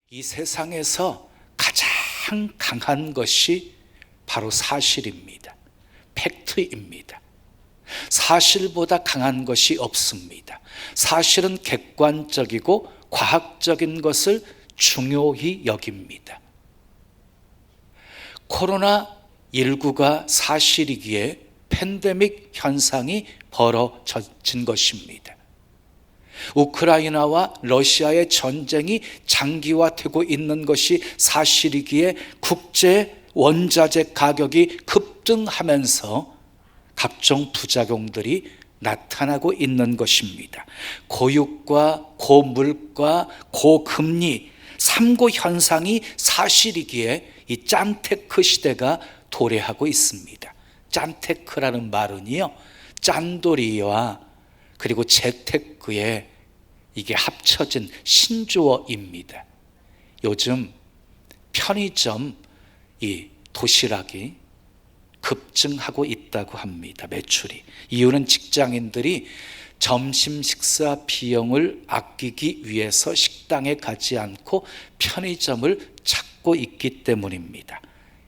이 세상에서 가장 강한 것이 바로 사실입니다. 팩트입니다. 사실보다 강한 것이 없습니다. 사실은 객관적이고 과학적인 것을 중요히 여깁니다. 코로나19가 사실이기에 팬데믹 현상이 벌어진 것입니다. 우크라이나와 러시아의 전쟁이 장기화되고 있는 것이 사실이기에 국제 원자재 가격이 급등하면서 각종 부작용들이 나타나고 있는 것입니다. 고유가, 고물가, 고금리, 삼고 현상이 사실이기에 이 짠테크 시대가 도래하고 있습니다. 짠테크라는 말은요, 짠돌이와 그리고 재테크의 이게 합쳐진 신조어입니다. 요즘 편의점 이 도시락이 급증하고 있다고 합니다. 매출이. 이유는 직장인들이 점심 식사 비용을 아끼기 위해서 식당에 가지 않고 편의점을 찾고 있기 때문입니다.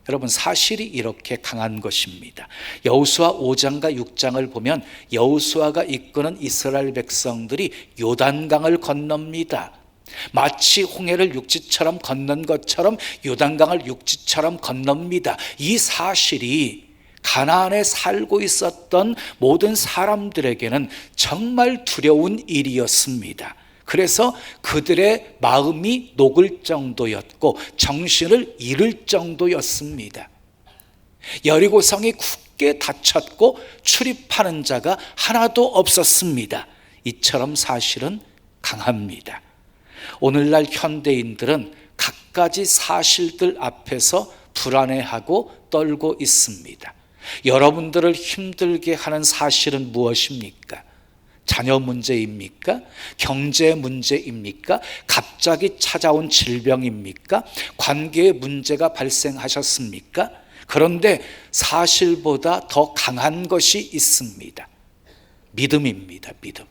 여러분, 사실이 이렇게 강한 것입니다. 여호수아 5장과 6장을 보면 여호수아가 이끄는 이스라엘 백성들이 요단강을 건넙니다. 마치 홍해를 육지처럼 건넌 것처럼 요단강을 육지처럼 건넙니다. 이 사실이 가나안에 살고 있었던 모든 사람들에게는 정말 두려운 일이었습니다. 그래서 그들의 마음이 녹을 정도였고 정신을 잃을 정도였습니다. 여리고성이 굳게 닫혔고 출입하는 자가 하나도 없었습니다. 이처럼 사실은 강합니다. 오늘날 현대인들은 갖가지 사실들 앞에서 불안해하고 떨고 있습니다. 여러분들을 힘들게 하는 사실은 무엇입니까? 자녀 문제입니까? 경제 문제입니까? 갑자기 찾아온 질병입니까? 관계에 문제가 발생하셨습니까? 그런데 사실보다 더 강한 것이 있습니다. 믿음입니다. 믿음.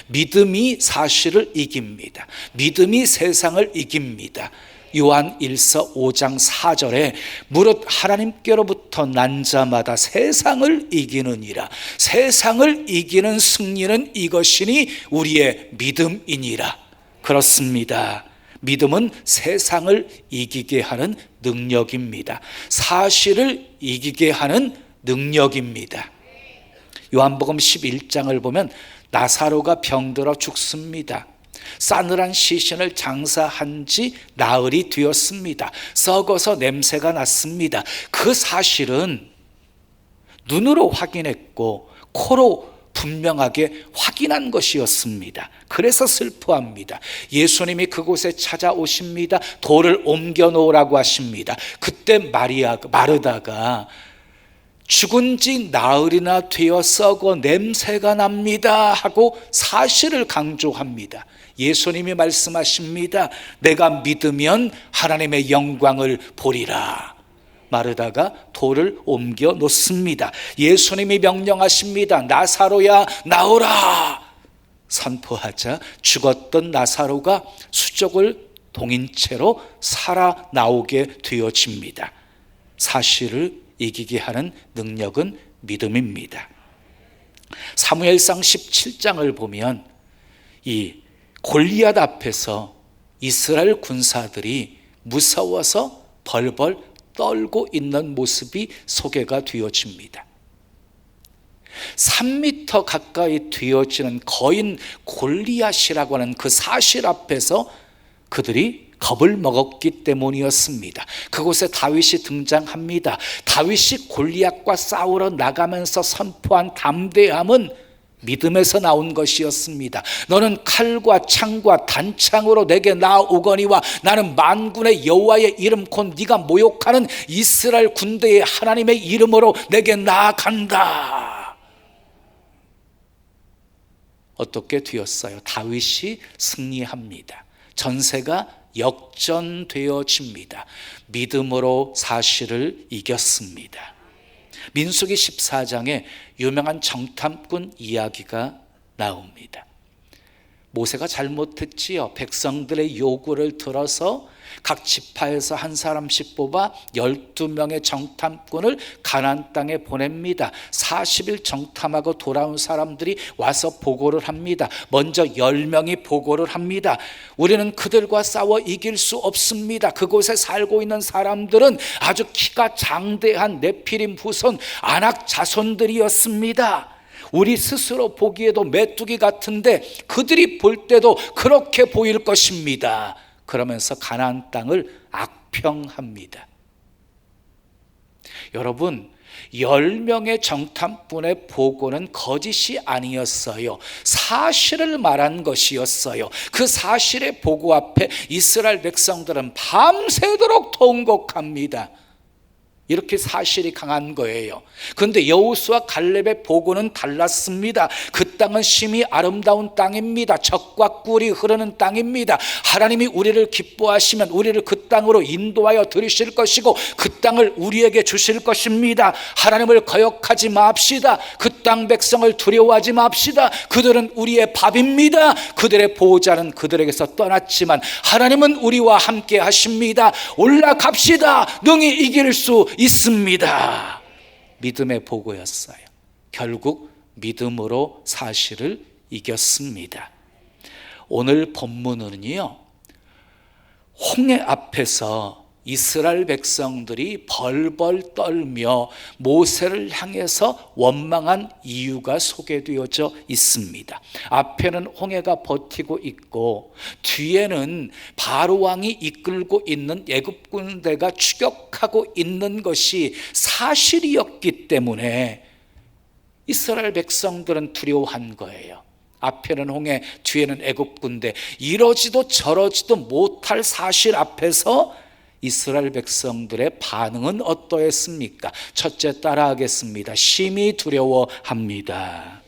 믿음이 사실을 이깁니다. 믿음이 세상을 이깁니다. 요한 1서 5장 4절에 무릇 하나님께로부터 난 자마다 세상을 이기느니라. 세상을 이기는 승리는 이것이니 우리의 믿음이니라. 그렇습니다. 믿음은 세상을 이기게 하는 능력입니다. 사실을 이기게 하는 능력입니다. 요한복음 11장을 보면 나사로가 병들어 죽습니다. 싸늘한 시신을 장사한 지 나흘이 되었습니다. 썩어서 냄새가 났습니다. 그 사실은 눈으로 확인했고 코로 분명하게 확인한 것이었습니다. 그래서 슬퍼합니다. 예수님이 그곳에 찾아오십니다. 돌을 옮겨 놓으라고 하십니다. 그때 마르다가 죽은 지 나흘이나 되어 썩어 냄새가 납니다 하고 사실을 강조합니다. 예수님이 말씀하십니다. 내가 믿으면 하나님의 영광을 보리라. 마르다가 돌을 옮겨 놓습니다. 예수님이 명령하십니다. 나사로야 나오라. 선포하자 죽었던 나사로가 수족을 동인 채로 살아나오게 되어집니다. 사실을 이기게 하는 능력은 믿음입니다. 사무엘상 17장을 보면 이 골리앗 앞에서 이스라엘 군사들이 무서워서 벌벌 떨고 있는 모습이 소개가 되어집니다. 3m 가까이 되어지는 거인 골리앗이라고 하는 그 사실 앞에서 그들이 겁을 먹었기 때문이었습니다. 그곳에 다윗이 등장합니다. 다윗이 골리앗과 싸우러 나가면서 선포한 담대함은 믿음에서 나온 것이었습니다. 너는 칼과 창과 단창으로 내게 나오거니와 나는 만군의 여호와의 이름 곧 네가 모욕하는 이스라엘 군대의 하나님의 이름으로 내게 나아간다. 어떻게 되었어요? 다윗이 승리합니다. 전세가 역전되어집니다. 믿음으로 사실을 이겼습니다. 민수기 14장에 유명한 정탐꾼 이야기가 나옵니다. 모세가 잘못했지요. 백성들의 요구를 들어서 각 지파에서 한 사람씩 뽑아 12명의 정탐꾼을 가나안 땅에 보냅니다. 40일 정탐하고 돌아온 사람들이 와서 보고를 합니다. 먼저 10명이 보고를 합니다. 우리는 그들과 싸워 이길 수 없습니다. 그곳에 살고 있는 사람들은 아주 키가 장대한 네피림 후손 아낙 자손들이었습니다. 우리 스스로 보기에도 메뚜기 같은데 그들이 볼 때도 그렇게 보일 것입니다. 그러면서 가나안 땅을 악평합니다. 여러분, 10명의 정탐꾼의 보고는 거짓이 아니었어요. 사실을 말한 것이었어요. 그 사실의 보고 앞에 이스라엘 백성들은 밤새도록 통곡합니다. 이렇게 사실이 강한 거예요. 그런데 여호수아 갈렙의 보고는 달랐습니다. 그 땅은 심히 아름다운 땅입니다. 젖과 꿀이 흐르는 땅입니다. 하나님이 우리를 기뻐하시면 우리를 그 땅으로 인도하여 들이실 것이고 그 땅을 우리에게 주실 것입니다. 하나님을 거역하지 맙시다. 그 땅 백성을 두려워하지 맙시다. 그들은 우리의 밥입니다. 그들의 보호자는 그들에게서 떠났지만 하나님은 우리와 함께 하십니다. 올라갑시다. 능히 이길 수 있습니다. 믿음의 보고였어요. 결국 믿음으로 사실을 이겼습니다. 오늘 본문은요, 홍해 앞에서 이스라엘 백성들이 벌벌 떨며 모세를 향해서 원망한 이유가 소개되어져 있습니다. 앞에는 홍해가 버티고 있고 뒤에는 바로 왕이 이끌고 있는 애굽 군대가 추격하고 있는 것이 사실이었기 때문에 이스라엘 백성들은 두려워한 거예요. 앞에는 홍해, 뒤에는 애굽 군대. 이러지도 저러지도 못할 사실 앞에서 이스라엘 백성들의 반응은 어떠했습니까? 첫째, 따라하겠습니다. 심히 두려워합니다.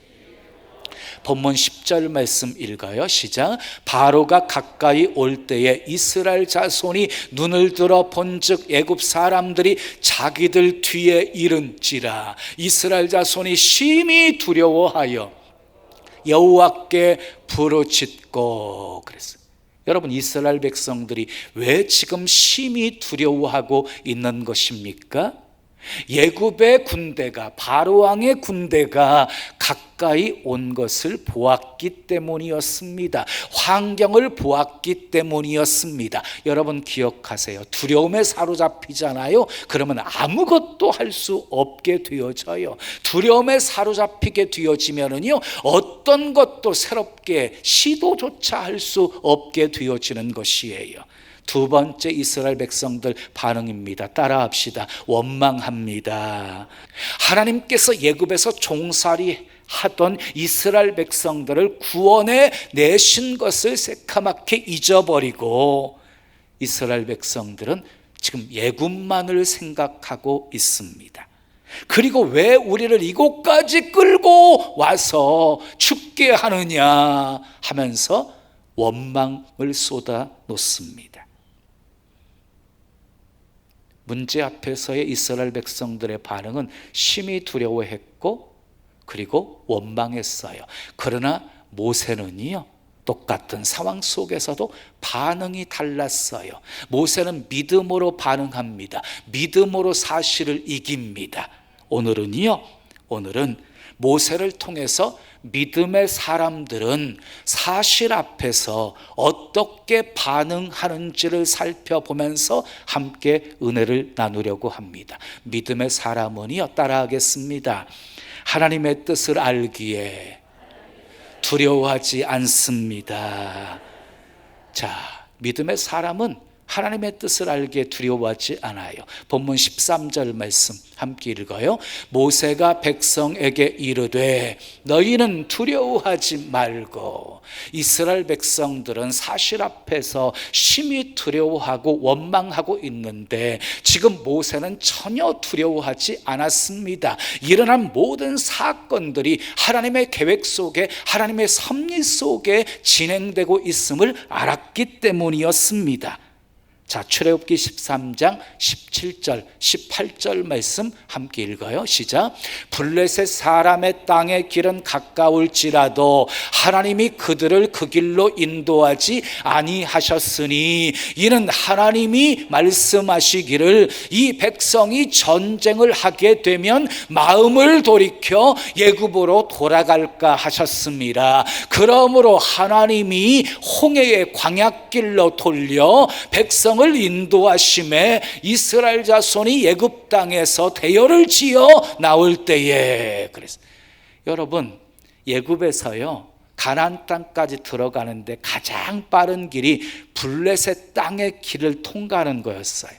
본문 10절 말씀 읽어요. 시작. 바로가 가까이 올 때에 이스라엘 자손이 눈을 들어 본즉 애굽 사람들이 자기들 뒤에 이른지라. 이스라엘 자손이 심히 두려워하여 여호와께 부르짖고 그랬어요. 여러분, 이스라엘 백성들이 왜 지금 심히 두려워하고 있는 것입니까? 애굽의 군대가, 바로 왕의 군대가 가까이 온 것을 보았기 때문이었습니다. 환경을 보았기 때문이었습니다. 여러분 기억하세요. 두려움에 사로잡히잖아요. 그러면 아무것도 할 수 없게 되어져요. 두려움에 사로잡히게 되어지면은요, 어떤 것도 새롭게 시도조차 할 수 없게 되어지는 것이에요. 두 번째, 이스라엘 백성들 반응입니다. 따라합시다. 원망합니다. 하나님께서 애굽에서 종살이 하던 이스라엘 백성들을 구원해 내신 것을 새카맣게 잊어버리고 이스라엘 백성들은 지금 애굽만을 생각하고 있습니다. 그리고 왜 우리를 이곳까지 끌고 와서 죽게 하느냐 하면서 원망을 쏟아 놓습니다. 문제 앞에서의 이스라엘 백성들의 반응은 심히 두려워했고 그리고 원망했어요. 그러나 모세는요, 똑같은 상황 속에서도 반응이 달랐어요. 모세는 믿음으로 반응합니다. 믿음으로 사실을 이깁니다. 오늘은 모세를 통해서 믿음의 사람들은 사실 앞에서 어떻게 반응하는지를 살펴보면서 함께 은혜를 나누려고 합니다. 믿음의 사람은요, 따라하겠습니다. 하나님의 뜻을 알기에 두려워하지 않습니다. 자, 믿음의 사람은 하나님의 뜻을 알기에 두려워하지 않아요. 본문 13절 말씀 함께 읽어요. 모세가 백성에게 이르되 너희는 두려워하지 말고. 이스라엘 백성들은 사실 앞에서 심히 두려워하고 원망하고 있는데 지금 모세는 전혀 두려워하지 않았습니다. 일어난 모든 사건들이 하나님의 계획 속에, 하나님의 섭리 속에 진행되고 있음을 알았기 때문이었습니다. 자, 출애굽기 13장 17절 18절 말씀 함께 읽어요. 시작. 블레셋 사람의 땅의 길은 가까울지라도 하나님이 그들을 그 길로 인도하지 아니하셨으니 이는 하나님이 말씀하시기를 이 백성이 전쟁을 하게 되면 마음을 돌이켜 애굽으로 돌아갈까 하셨습니다. 그러므로 하나님이 홍해의 광야길로 돌려 백성을 인도하심에 이스라엘 자손이 애굽 땅에서 대열을 지어 나올 때에, 그래서 여러분, 애굽에서요 가나안 땅까지 들어가는데 가장 빠른 길이 블레셋 땅의 길을 통과하는 거였어요.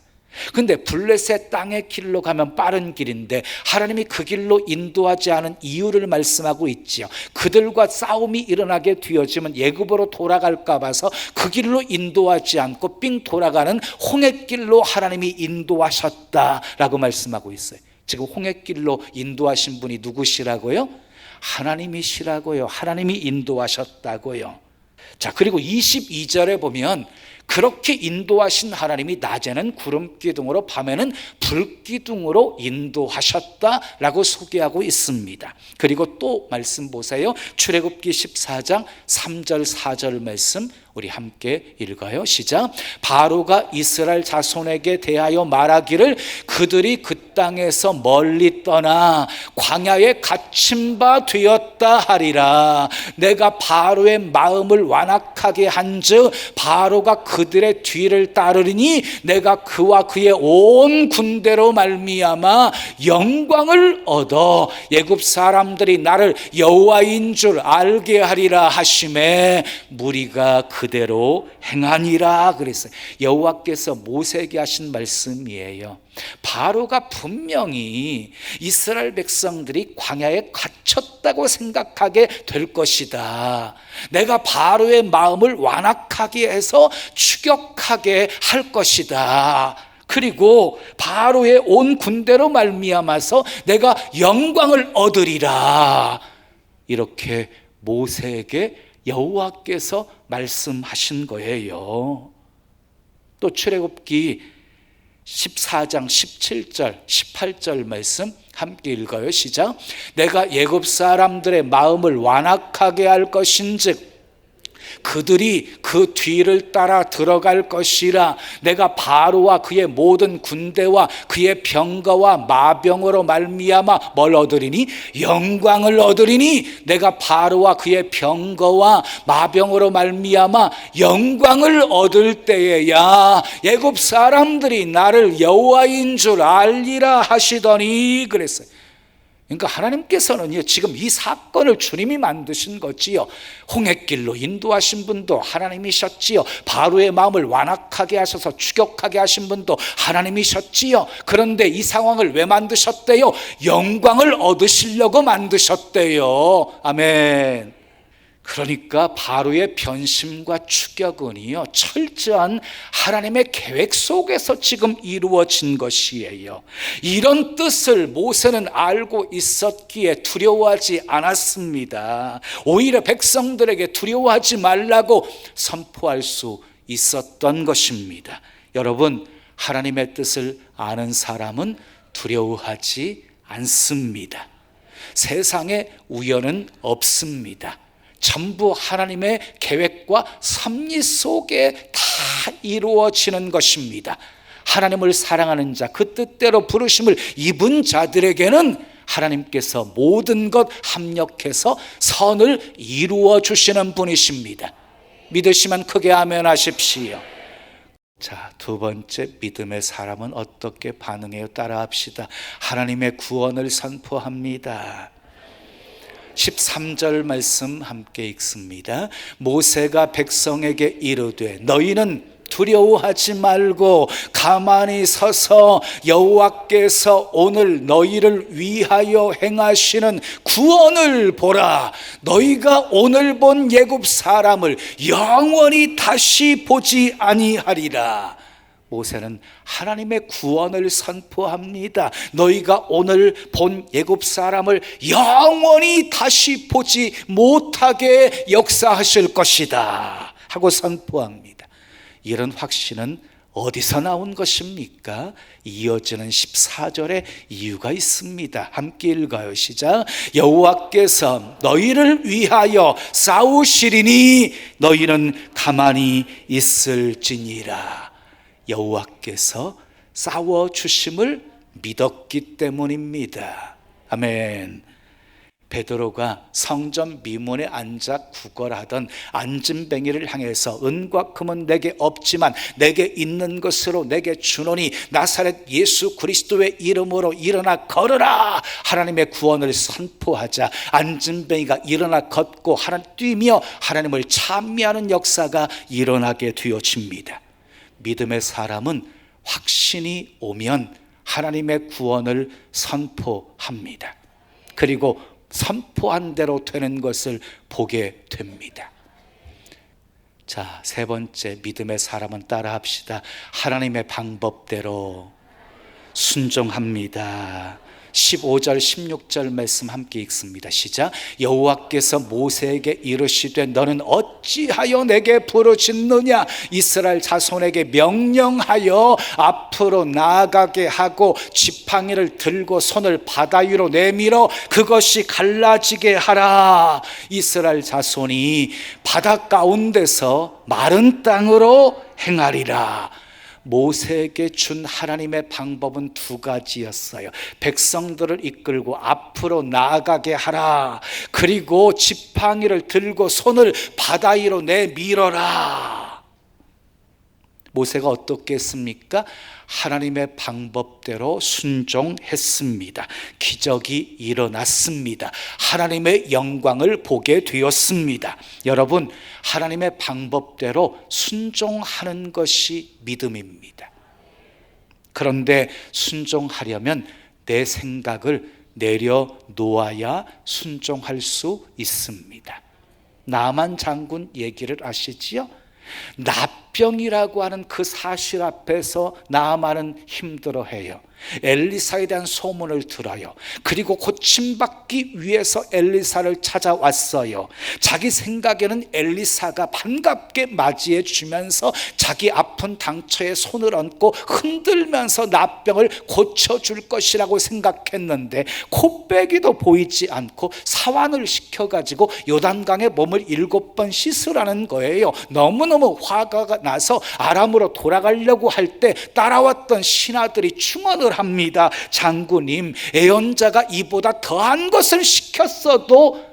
근데 블레셋 땅의 길로 가면 빠른 길인데 하나님이 그 길로 인도하지 않은 이유를 말씀하고 있지요. 그들과 싸움이 일어나게 되어지면 애굽으로 돌아갈까 봐서 그 길로 인도하지 않고 삥 돌아가는 홍해길로 하나님이 인도하셨다라고 말씀하고 있어요. 지금 홍해길로 인도하신 분이 누구시라고요? 하나님이시라고요. 하나님이 인도하셨다고요. 자, 그리고 22절에 보면 그렇게 인도하신 하나님이 낮에는 구름 기둥으로 밤에는 불 기둥으로 인도하셨다라고 소개하고 있습니다. 그리고 또 말씀 보세요. 출애굽기 14장 3절 4절 말씀 우리 함께 읽어요. 시작. 바로가 이스라엘 자손에게 대하여 말하기를 그들이 그 땅에서 멀리 떠나 광야에 갇힌 바 되었다 하리라. 내가 바로의 마음을 완악하게 한즉 바로가 그들의 뒤를 따르리니 내가 그와 그의 온 군대로 말미암아 영광을 얻어 애굽 사람들이 나를 여호와인 줄 알게 하리라 하시매 무리가 그대로 행하니라 그랬어요. 여호와께서 모세에게 하신 말씀이에요. 바로가 분명히 이스라엘 백성들이 광야에 갇혔다고 생각하게 될 것이다. 내가 바로의 마음을 완악하게 해서 추격하게 할 것이다. 그리고 바로의 온 군대로 말미암아서 내가 영광을 얻으리라. 이렇게 모세에게 여호와께서 말씀하신 거예요. 또 출애굽기 14장 17절 18절 말씀 함께 읽어요. 시작. 내가 애굽 사람들의 마음을 완악하게 할 것인즉 그들이 그 뒤를 따라 들어갈 것이라. 내가 바로와 그의 모든 군대와 그의 병거와 마병으로 말미암아 뭘 얻으리니? 영광을 얻으리니 내가 바로와 그의 병거와 마병으로 말미암아 영광을 얻을 때에야 애굽 사람들이 나를 여호와인 줄 알리라 하시더니 그랬어요. 그러니까 하나님께서는요 지금 이 사건을 주님이 만드신 거지요. 홍해길로 인도하신 분도 하나님이셨지요. 바로의 마음을 완악하게 하셔서 추격하게 하신 분도 하나님이셨지요. 그런데 이 상황을 왜 만드셨대요? 영광을 얻으시려고 만드셨대요. 아멘. 그러니까 바로의 변심과 추격은요 철저한 하나님의 계획 속에서 지금 이루어진 것이에요. 이런 뜻을 모세는 알고 있었기에 두려워하지 않았습니다. 오히려 백성들에게 두려워하지 말라고 선포할 수 있었던 것입니다. 여러분, 하나님의 뜻을 아는 사람은 두려워하지 않습니다. 세상에 우연은 없습니다. 전부 하나님의 계획과 섭리 속에 다 이루어지는 것입니다. 하나님을 사랑하는 자, 그 뜻대로 부르심을 입은 자들에게는 하나님께서 모든 것 합력해서 선을 이루어 주시는 분이십니다. 믿으시면 크게 아멘 하십시오. 자, 두 번째 믿음의 사람은 어떻게 반응해요? 따라합시다. 하나님의 구원을 선포합니다. 13절 말씀 함께 읽습니다. 모세가 백성에게 이르되 너희는 두려워하지 말고 가만히 서서 여호와께서 오늘 너희를 위하여 행하시는 구원을 보라. 너희가 오늘 본 애굽 사람을 영원히 다시 보지 아니하리라. 모세는 하나님의 구원을 선포합니다. 너희가 오늘 본 애굽 사람을 영원히 다시 보지 못하게 역사하실 것이다 하고 선포합니다. 이런 확신은 어디서 나온 것입니까? 이어지는 14절에 이유가 있습니다. 함께 읽어요. 시작. 여호와께서 너희를 위하여 싸우시리니 너희는 가만히 있을지니라. 여호와께서 싸워주심을 믿었기 때문입니다. 아멘. 베드로가 성전 미문에 앉아 구걸하던 안진뱅이를 향해서 은과 금은 내게 없지만 내게 있는 것으로 내게 주노니 나사렛 예수 그리스도의 이름으로 일어나 걸으라. 하나님의 구원을 선포하자 안진뱅이가 일어나 걷고 뛰며 하나님을 찬미하는 역사가 일어나게 되어집니다. 믿음의 사람은 확신이 오면 하나님의 구원을 선포합니다. 그리고 선포한 대로 되는 것을 보게 됩니다. 자, 세 번째, 믿음의 사람은 따라합시다. 하나님의 방법대로 순종합니다. 15절 16절 말씀 함께 읽습니다. 시작. 여호와께서 모세에게 이르시되 너는 어찌하여 내게 부르짖느냐. 이스라엘 자손에게 명령하여 앞으로 나아가게 하고 지팡이를 들고 손을 바다 위로 내밀어 그것이 갈라지게 하라. 이스라엘 자손이 바다 가운데서 마른 땅으로 행하리라. 모세에게 준 하나님의 방법은 두 가지였어요. 백성들을 이끌고 앞으로 나아가게 하라. 그리고 지팡이를 들고 손을 바다 위로 내밀어라. 모세가 어떻게 했습니까? 하나님의 방법대로 순종했습니다. 기적이 일어났습니다. 하나님의 영광을 보게 되었습니다. 여러분, 하나님의 방법대로 순종하는 것이 믿음입니다. 그런데 순종하려면 내 생각을 내려놓아야 순종할 수 있습니다. 나만 장군 얘기를 아시지요? 나병이라고 하는 그 사실 앞에서 나아만은 힘들어해요. 엘리사에 대한 소문을 들어요. 그리고 고침받기 위해서 엘리사를 찾아왔어요. 자기 생각에는 엘리사가 반갑게 맞이해 주면서 자기 아픈 당처에 손을 얹고 흔들면서 나병을 고쳐줄 것이라고 생각했는데 코빼기도 보이지 않고 사환을 시켜가지고 요단강에 몸을 7번 씻으라는 거예요. 너무너무 화가 나서 아람으로 돌아가려고 할 때 따라왔던 신하들이 충언을 합니다. 장군님, 애언자가 이보다 더한 것을 시켰어도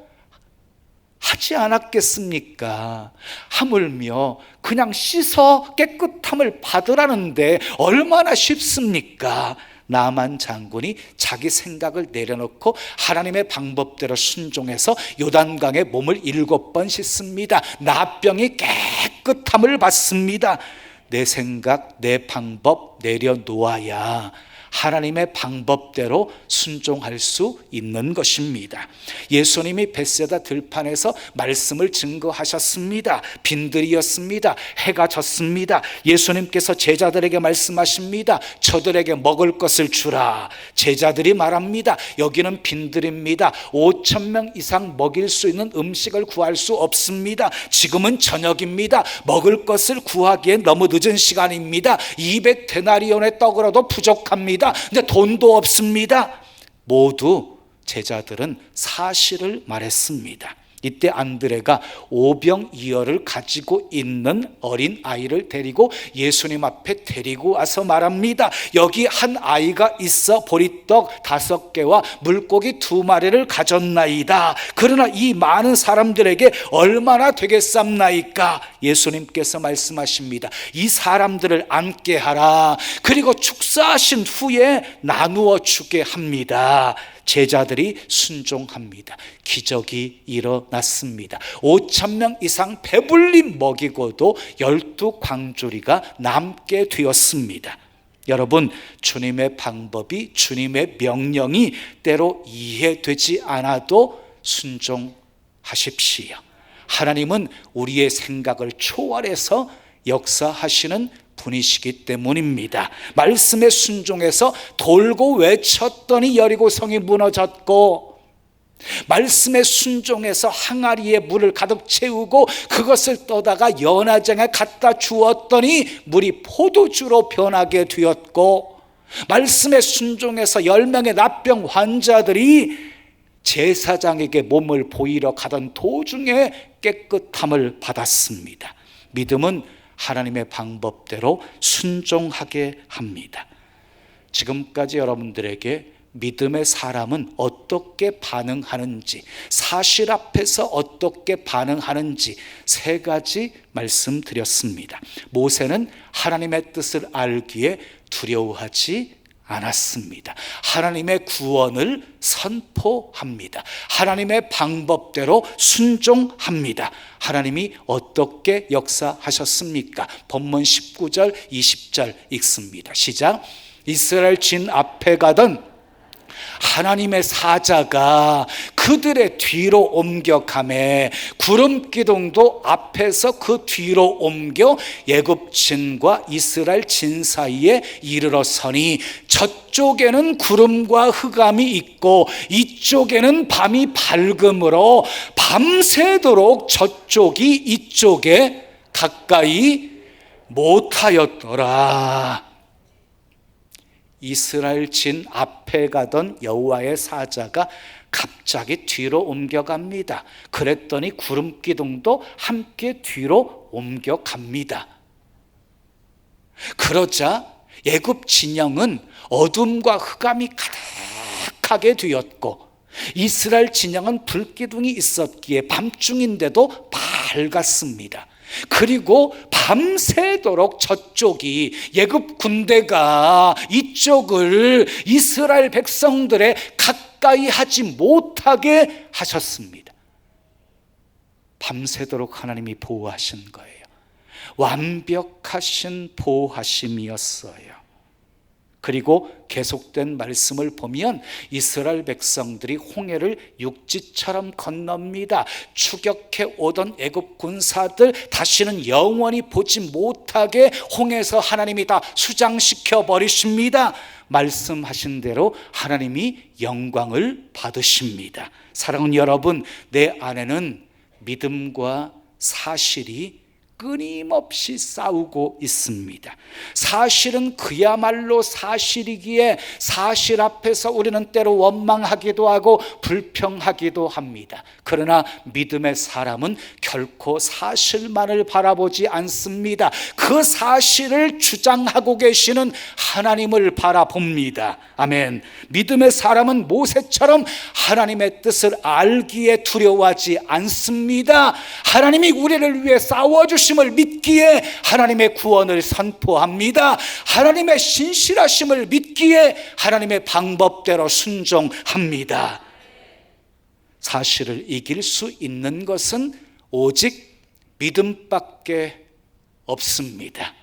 하지 않았겠습니까? 하물며 그냥 씻어 깨끗함을 받으라는데 얼마나 쉽습니까? 나만 장군이 자기 생각을 내려놓고 하나님의 방법대로 순종해서 요단강에 몸을 7번 씻습니다. 나병이 깨끗함을 받습니다. 내 생각, 내 방법 내려놓아야 하나님의 방법대로 순종할 수 있는 것입니다. 예수님이 벳세다 들판에서 말씀을 증거하셨습니다. 빈들이었습니다. 해가 졌습니다. 예수님께서 제자들에게 말씀하십니다. 저들에게 먹을 것을 주라. 제자들이 말합니다. 여기는 빈들입니다. 5,000명 이상 먹일 수 있는 음식을 구할 수 없습니다. 지금은 저녁입니다. 먹을 것을 구하기엔 너무 늦은 시간입니다. 200데나리온의 떡으로도 부족합니다. 근데 돈도 없습니다. 모두 제자들은 사실을 말했습니다. 이때 안드레가 오병이어를 가지고 있는 어린 아이를 데리고 예수님 앞에 데리고 와서 말합니다. 여기 한 아이가 있어 보리떡 5개와 물고기 2마리를 가졌나이다. 그러나 이 많은 사람들에게 얼마나 되겠삼나이까? 예수님께서 말씀하십니다. 이 사람들을 앉게 하라. 그리고 축사하신 후에 나누어 주게 합니다. 제자들이 순종합니다. 기적이 일어났습니다. 5,000명 이상 배불리 먹이고도 12광주리가 남게 되었습니다. 여러분, 주님의 방법이, 주님의 명령이 때로 이해되지 않아도 순종하십시오. 하나님은 우리의 생각을 초월해서 역사하시는 분이시기 때문입니다. 말씀에 순종해서 돌고 외쳤더니 여리고성이 무너졌고 말씀에 순종해서 항아리에 물을 가득 채우고 그것을 떠다가 연화장에 갖다 주었더니 물이 포도주로 변하게 되었고, 말씀에 순종해서 10명의 납병 환자들이 제사장에게 몸을 보이러 가던 도중에 깨끗함을 받았습니다. 믿음은 하나님의 방법대로 순종하게 합니다. 지금까지 여러분들에게 믿음의 사람은 어떻게 반응하는지, 사실 앞에서 어떻게 반응하는지 3가지 말씀드렸습니다. 모세는 하나님의 뜻을 알기에 두려워하지 않았습니다. 하나님의 구원을 선포합니다. 하나님의 방법대로 순종합니다. 하나님이 어떻게 역사하셨습니까? 본문 19절 20절 읽습니다. 시작. 이스라엘 진 앞에 가던 하나님의 사자가 그들의 뒤로 옮겨가매 구름 기둥도 앞에서 그 뒤로 옮겨 애굽진과 이스라엘 진 사이에 이르러 서니 저쪽에는 구름과 흑암이 있고 이쪽에는 밤이 밝음으로 밤새도록 저쪽이 이쪽에 가까이 못하였더라. 이스라엘 진 앞에 가던 여호와의 사자가 갑자기 뒤로 옮겨갑니다. 그랬더니 구름 기둥도 함께 뒤로 옮겨갑니다. 그러자 애굽 진영은 어둠과 흑암이 가득하게 되었고, 이스라엘 진영은 불기둥이 있었기에 밤중인데도 밝았습니다. 그리고 밤새도록 저쪽이 애굽 군대가 이쪽을 이스라엘 백성들의 가까이 하지 못하게 하셨습니다. 밤새도록 하나님이 보호하신 거예요. 완벽하신 보호하심이었어요. 그리고 계속된 말씀을 보면 이스라엘 백성들이 홍해를 육지처럼 건넙니다. 추격해 오던 애굽 군사들 다시는 영원히 보지 못하게 홍해에서 하나님이 다 수장시켜 버리십니다. 말씀하신 대로 하나님이 영광을 받으십니다. 사랑하는 여러분, 내 안에는 믿음과 사실이 끊임없이 싸우고 있습니다. 사실은 그야말로 사실이기에 사실 앞에서 우리는 때로 원망하기도 하고 불평하기도 합니다. 그러나 믿음의 사람은 결코 사실만을 바라보지 않습니다. 그 사실을 주장하고 계시는 하나님을 바라봅니다. 아멘. 믿음의 사람은 모세처럼 하나님의 뜻을 알기에 두려워하지 않습니다. 하나님이 우리를 위해 싸워주신 을 믿기에 하나님의 구원을 선포합니다. 하나님의 신실하심을 믿기에 하나님의 방법대로 순종합니다. 사실을 이길 수 있는 것은 오직 믿음밖에 없습니다.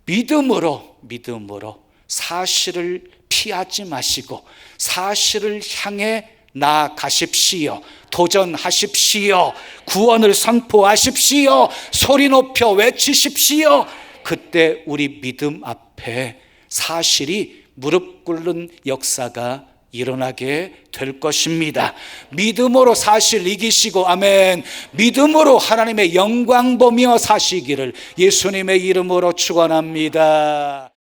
믿음으로 사실을 피하지 마시고 사실을 향해 나아가십시오. 도전하십시오. 구원을 선포하십시오. 소리 높여 외치십시오. 그때 우리 믿음 앞에 사실이 무릎 꿇는 역사가 일어나게 될 것입니다. 믿음으로 사실 이기시고, 아멘. 믿음으로 하나님의 영광 보며 사시기를 예수님의 이름으로 축원합니다.